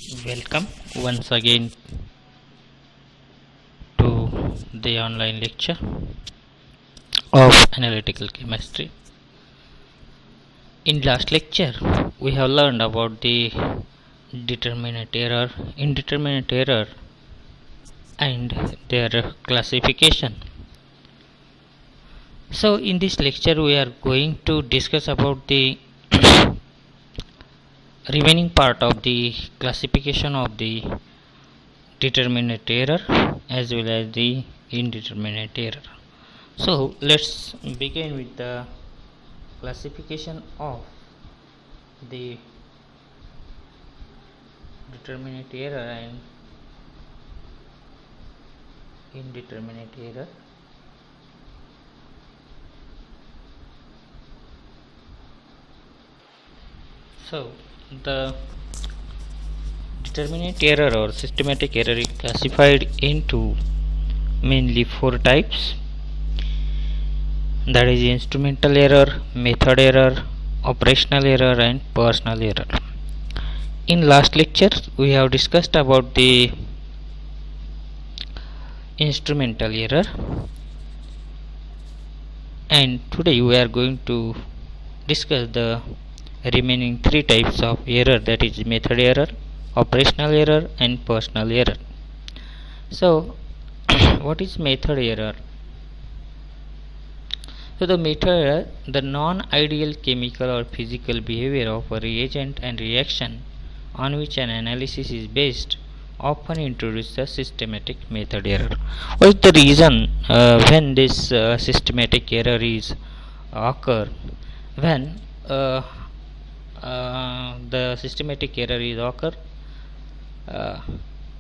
Welcome once again to the online lecture of analytical chemistry. In last lecture, we have learned about the determinate error, indeterminate error, and their classification. So, in this lecture, we are going to discuss about the remaining part of the classification of the determinate error as well as the indeterminate error. So let's begin with the classification of the determinate error and indeterminate error. So the determinate error or systematic error is classified into mainly four types, that is instrumental error, method error, operational error and personal error. In last lecture we have discussed about the instrumental error, and today we are going to discuss the remaining three types of error, that is method error, operational error and personal error. So what is method error? So the method error, the non-ideal chemical or physical behavior of a reagent and reaction on which an analysis is based, often introduces a systematic method error. What is the reason when this systematic error is occur? When the systematic error is occur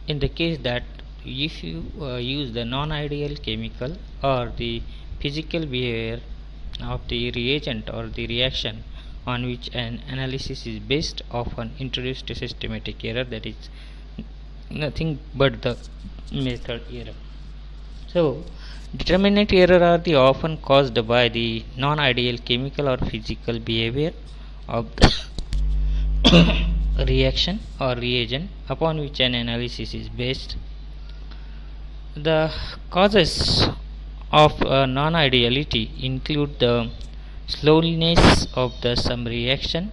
in the case that if you use the non-ideal chemical or the physical behavior of the reagent or the reaction on which an analysis is based, often introduced a systematic error, that is nothing but the method error. So determinate error are the often caused by the non-ideal chemical or physical behavior of the reaction or reagent upon which an analysis is based. The causes of non-ideality include the slowness of some reaction,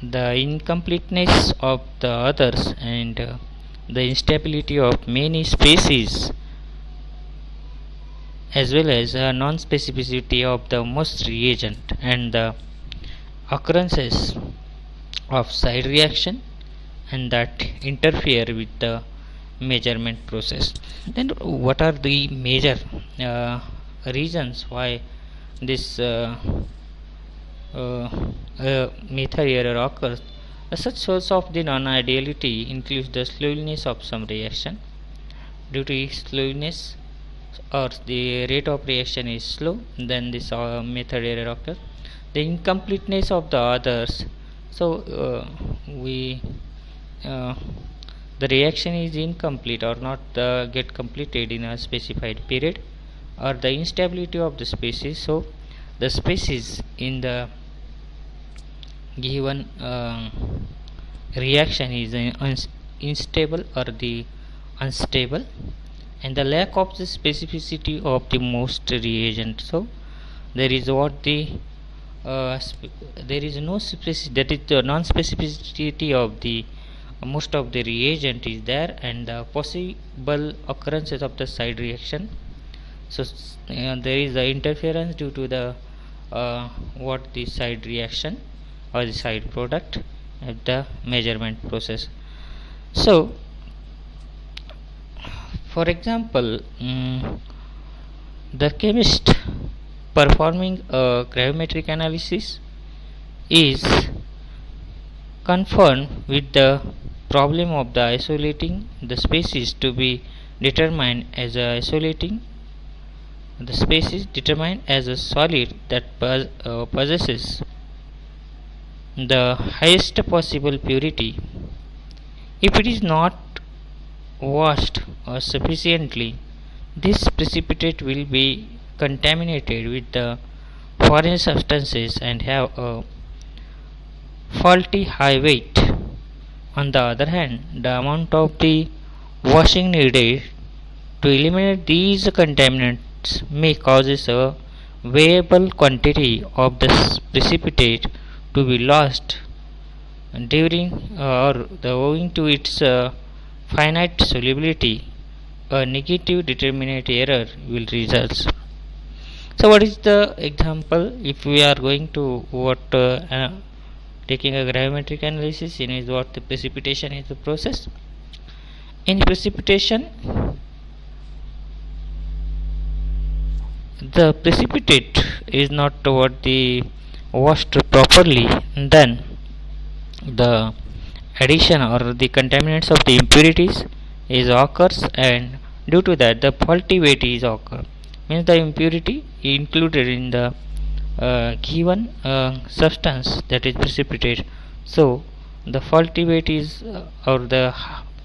the incompleteness of the others, and the instability of many species, as well as non-specificity of the most reagent, and the occurrences of side reaction and that interfere with the measurement process. Then what are the major reasons why this method error occurs? Such source of the non-ideality includes the slowness of some reaction. Due to slowness or the rate of reaction is slow, then this method error occurs. The incompleteness of the others, so the reaction is incomplete or not get completed in a specified period, or the instability of the species, so the species in the given reaction is unstable or the unstable, and the lack of the specificity of the most reagent. So there is what the there is no specificity, that is the non-specificity of the most of the reagent is there, and the possible occurrences of the side reaction. So there is the interference due to the what the side reaction or the side product at the measurement process. So for example, the chemist performing a gravimetric analysis is confronted with the problem of the isolating the species to be determined as a isolating the species determined as a solid that possesses the highest possible purity. If it is not washed sufficiently, this precipitate will be contaminated with the foreign substances and have a faulty high weight, On the other hand, the amount of the washing needed to eliminate these contaminants may cause a variable quantity of the precipitate to be lost during owing to its finite solubility. A negative determinant error will result. So, what is the example? If we are going to taking a gravimetric analysis, in is what the precipitation is the process. In precipitation, the precipitate is not what the washed properly, then the addition or the contaminants of the impurities is occurs, and due to that the faulty weight is occur, means the impurity included in the given substance, that is precipitate. So the faulty weight is or the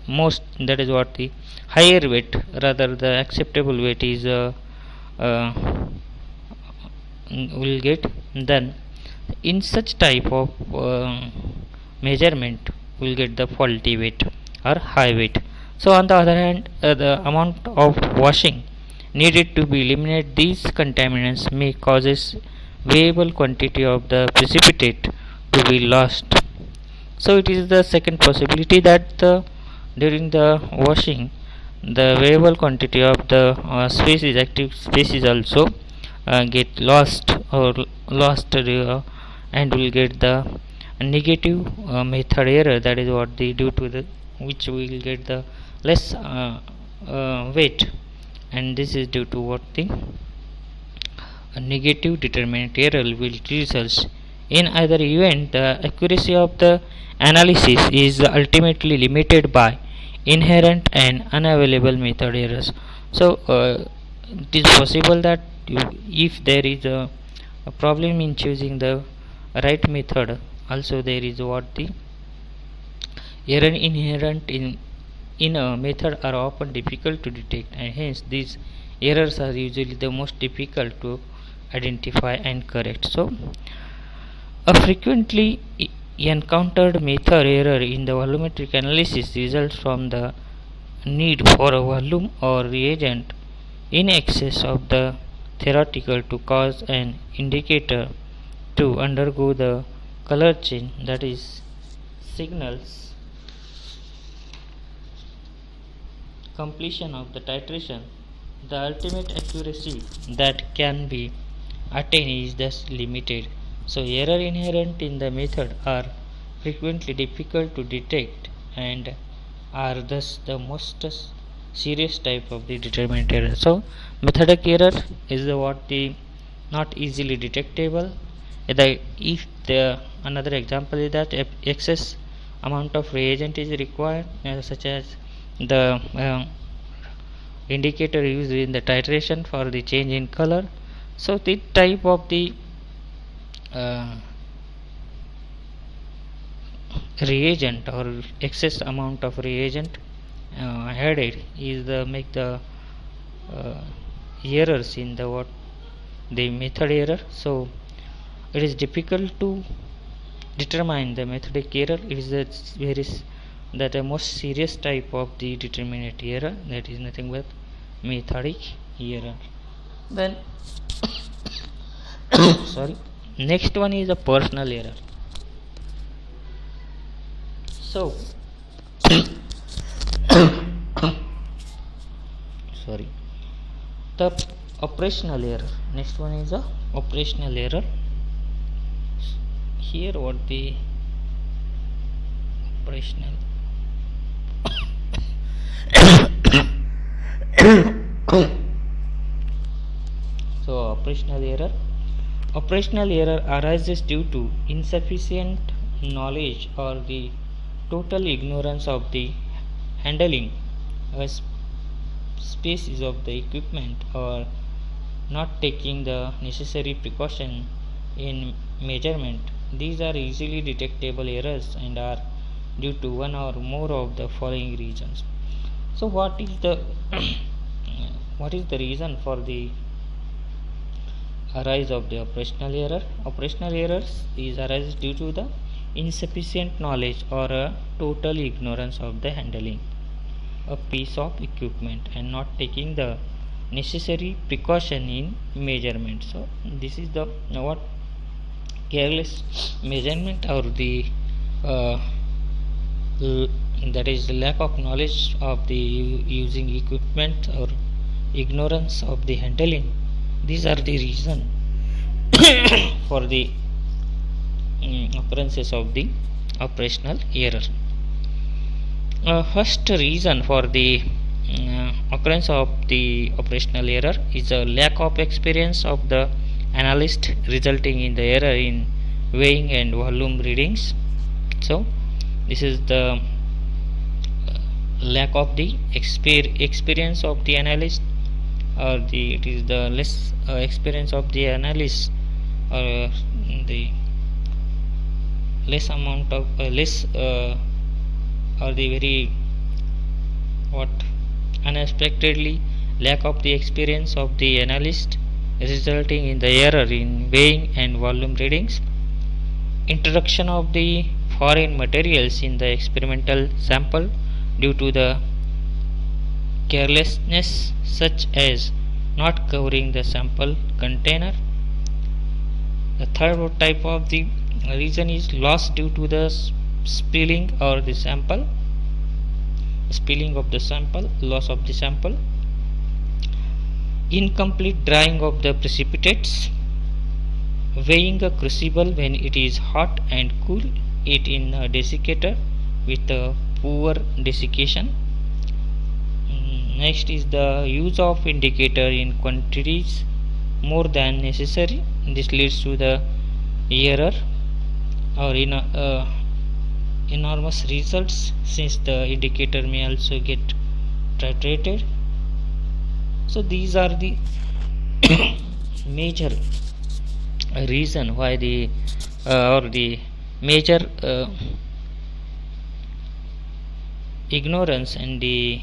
most, that is what the higher weight, rather the acceptable weight is uh, will get. Then in such type of measurement will get the faulty weight or high weight. So on the other hand, the amount of washing needed to be eliminate these contaminants may causes variable quantity of the precipitate to be lost. So it is the second possibility that during the washing the variable quantity of the species, active species also get lost or lost and will get the negative method error, that is what the due to the which we will get the less weight, and this is due to what the negative determinant error will result. In either event, the accuracy of the analysis is ultimately limited by inherent and unavailable method errors. So it is possible that if there is a problem in choosing the right method, also there is what the error inherent in a method are often difficult to detect, and hence these errors are usually the most difficult to identify and correct. So a frequently encountered method error in the volumetric analysis results from the need for a volume or reagent in excess of the theoretical to cause an indicator to undergo the color change, that is signals completion of the titration. The ultimate accuracy that can be attained is thus limited. So error inherent in the method are frequently difficult to detect and are thus the most serious type of the determinant error. So methodic error is the what the not easily detectable. If the another example is that excess amount of reagent is required, such as the indicator used in the titration for the change in color. So the type of the reagent or excess amount of reagent added is the make the errors in the what the method error. So it is difficult to determine the methodic error. It is the most serious type of the determinate error, that is nothing but methodic error. Then sorry, next one is a personal error. So sorry, the operational error. Next one is a operational error. Here what the operational so operational error arises due to insufficient knowledge or the total ignorance of the handling a species of the equipment, or not taking the necessary precaution in measurement. These are easily detectable errors and are due to one or more of the following reasons. So what is the what is the reason for the arise of the operational error? Operational errors is arises due to the insufficient knowledge or a total ignorance of the handling a piece of equipment and not taking the necessary precaution in measurement. So this is the what careless measurement or the uh, that is lack of knowledge of the using equipment or ignorance of the handling. These are the reason for the occurrences of the operational error. First reason for the occurrence of the operational error is a lack of experience of the analyst, resulting in the error in weighing and volume readings. So this is the lack of the experience of the analyst, or it is the less experience of the analyst, or the less amount of less or the very what unexpectedly lack of the experience of the analyst, resulting in the error in weighing and volume readings. Introduction of the foreign materials in the experimental sample due to the carelessness, such as not covering the sample container. The third type of the reason is loss due to the spilling or the sample, spilling of the sample, loss of the sample. Incomplete drying of the precipitates. Weighing a crucible when it is hot and cool it in a desiccator with a poor desiccation. Next is the use of indicator in quantities more than necessary. This leads to the error or enormous results, since the indicator may also get titrated. So these are the major reason why the or the major ignorance and the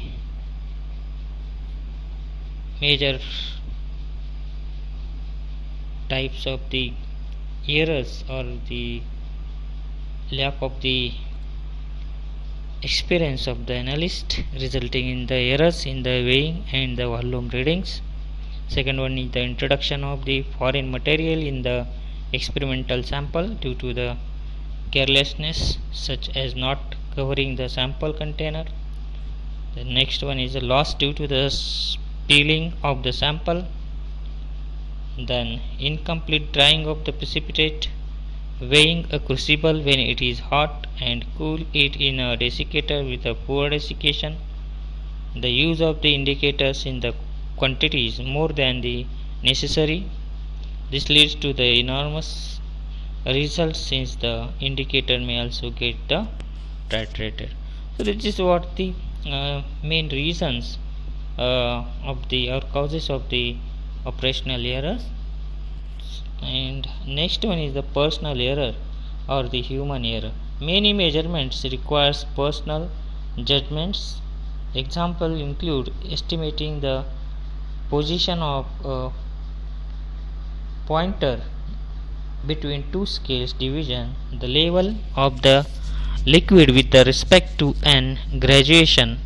major types of the errors or the lack of the experience of the analyst, resulting in the errors in the weighing and the volume readings. Second one is the introduction of the foreign material in the experimental sample due to the carelessness, such as not covering the sample container. The next one is the loss due to the spilling of the sample. Then incomplete drying of the precipitate. Weighing a crucible when it is hot and cool it in a desiccator with a poor desiccation. The use of the indicators in the quantities more than the necessary. This leads to the enormous results, since the indicator may also get the titrated. So this is what the main reasons of the or causes of the operational errors. And next one is the personal error or the human error. Many measurements requires personal judgments. Example include estimating the position of a pointer between two scales division, the level of the liquid with respect to an graduation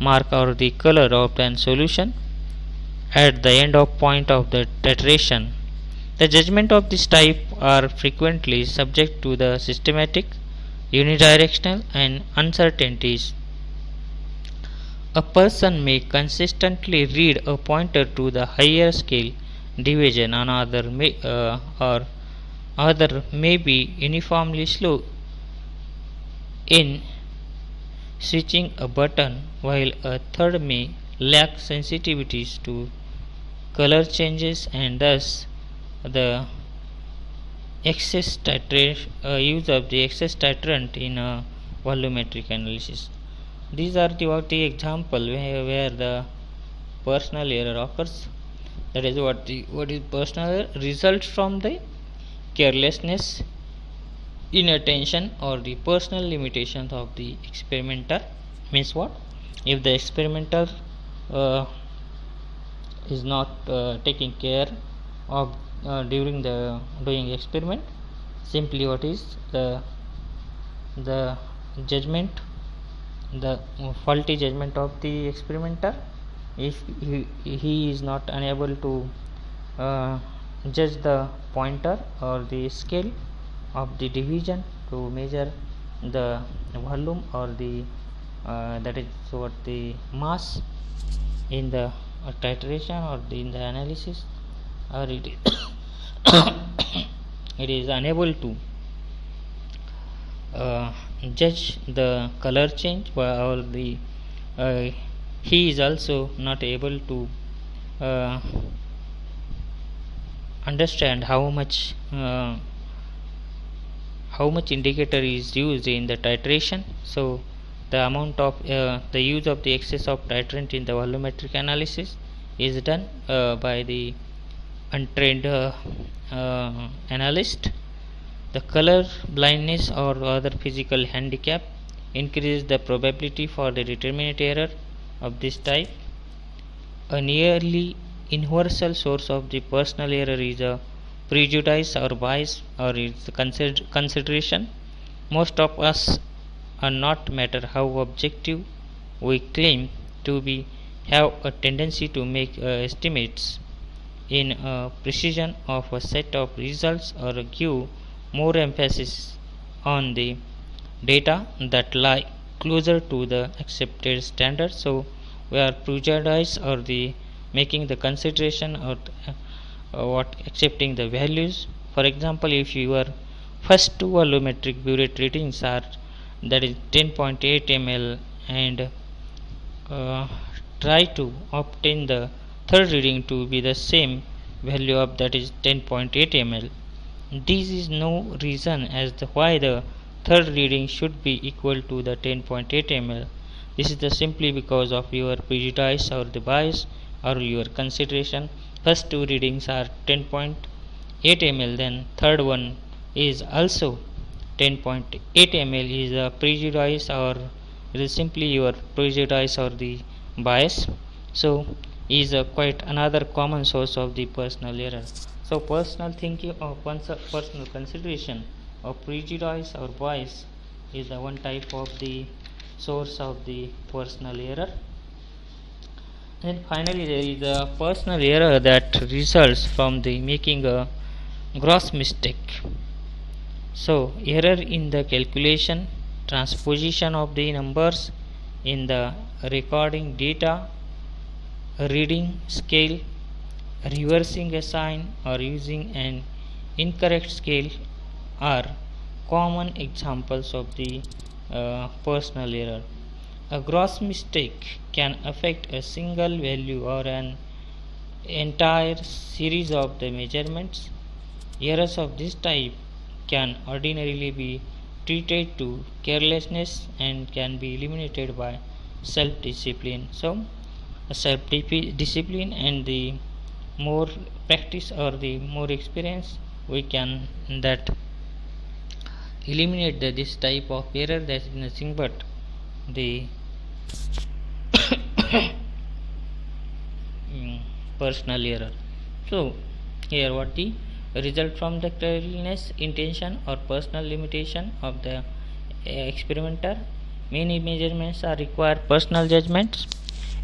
mark or the color of an solution at the end of point of the titration. The judgment of this type are frequently subject to the systematic, unidirectional and uncertainties. A person may consistently read a pointer to the higher scale division, or other may be uniformly slow in switching a button, while a third may lack sensitivities to color changes, and thus the use of the excess titrant in a volumetric analysis. These are the example where the personal error occurs. That is what is personal error results from the carelessness, inattention or the personal limitations of the experimenter. Means what? If the experimenter is not taking care of during the doing experiment, simply what is the the judgment, the faulty judgment of the experimenter. If he is not unable to uh, judge the pointer or the scale of the division to measure the volume or the that is what the mass in the titration or in the analysis, or it it is unable to uh, judge the color change, or the uh, he is also not able to uh, understand how much indicator is used in the titration. So the amount of the use of the excess of titrant in the volumetric analysis is done by the untrained analyst. The color blindness or other physical handicap increases the probability for the determinate error of this type. A nearly universal source of the personal error is a prejudice or bias or its consideration. Most of us are not, matter how objective we claim to be, have a tendency to make estimates in precision of a set of results, or give more emphasis on the data that lie closer to the accepted standard. So we are prejudiced or the making the consideration or what accepting the values. For example, if your first two volumetric burette readings are, that is 10.8 ml, and uh, try to obtain the third reading to be the same value of, that is 10.8 ml, this is no reason as to why the third reading should be equal to the 10.8 ml. This is the simply because of your prejudice or the bias or your consideration. First two readings are 10.8 ml, then third one is also 10.8 ml, is a prejudice, or it is simply your prejudice or the bias. So is quite another common source of the personal error. So personal thinking or personal consideration of prejudice or bias is the one type of the source of the personal error. And finally there is a personal error that results from the making a gross mistake. So error in the calculation, transposition of the numbers in the recording data, reading scale, reversing a sign, or using an incorrect scale are common examples of the personal error. A gross mistake can affect a single value or an entire series of the measurements. Errors of this type can ordinarily be treated to carelessness and can be eliminated by self discipline. So self discipline and the more practice or the more experience, we can that eliminate this type of error, that is nothing but the personal error. So here what the result from the carelessness, intention, or personal limitation of the experimenter. Many measurements are require personal judgments.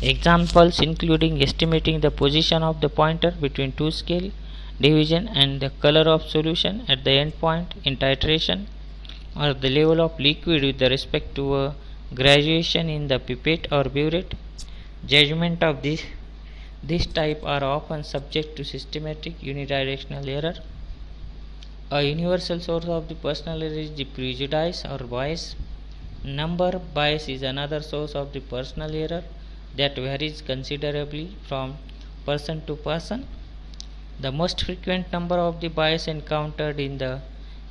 Examples including estimating the position of the pointer between two scale division and the color of solution at the end point in titration, or the level of liquid with respect to a graduation in the pipette or burette. Judgment of this type are often subject to systematic unidirectional error. A universal source of the personal error is the prejudice or bias. Number bias is another source of the personal error that varies considerably from person to person. The most frequent number of the bias encountered in the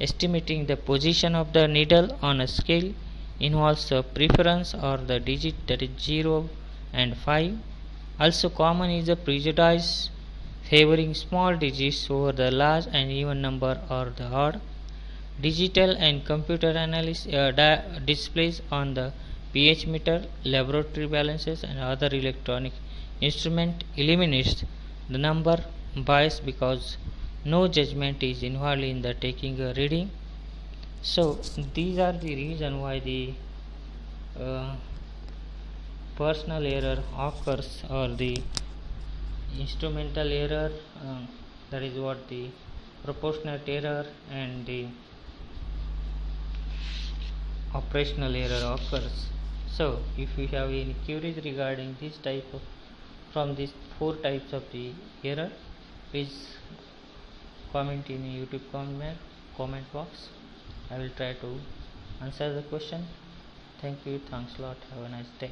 estimating the position of the needle on a scale involves a preference or the digit, that is 0 and 5. Also common is a prejudice favoring small digits over the large and even number or the odd. Digital and computer analysis displays on the pH meter, laboratory balances, and other electronic instrument eliminates the number bias because no judgment is involved in the taking a reading. So these are the reason why the uh, personal error occurs, or the instrumental error, that is what the proportionate error, and the operational error occurs. So if you have any queries regarding this type of, from these four types of the error, please comment in the YouTube comment box. I will try to answer the question. Thank you, thanks a lot, have a nice day.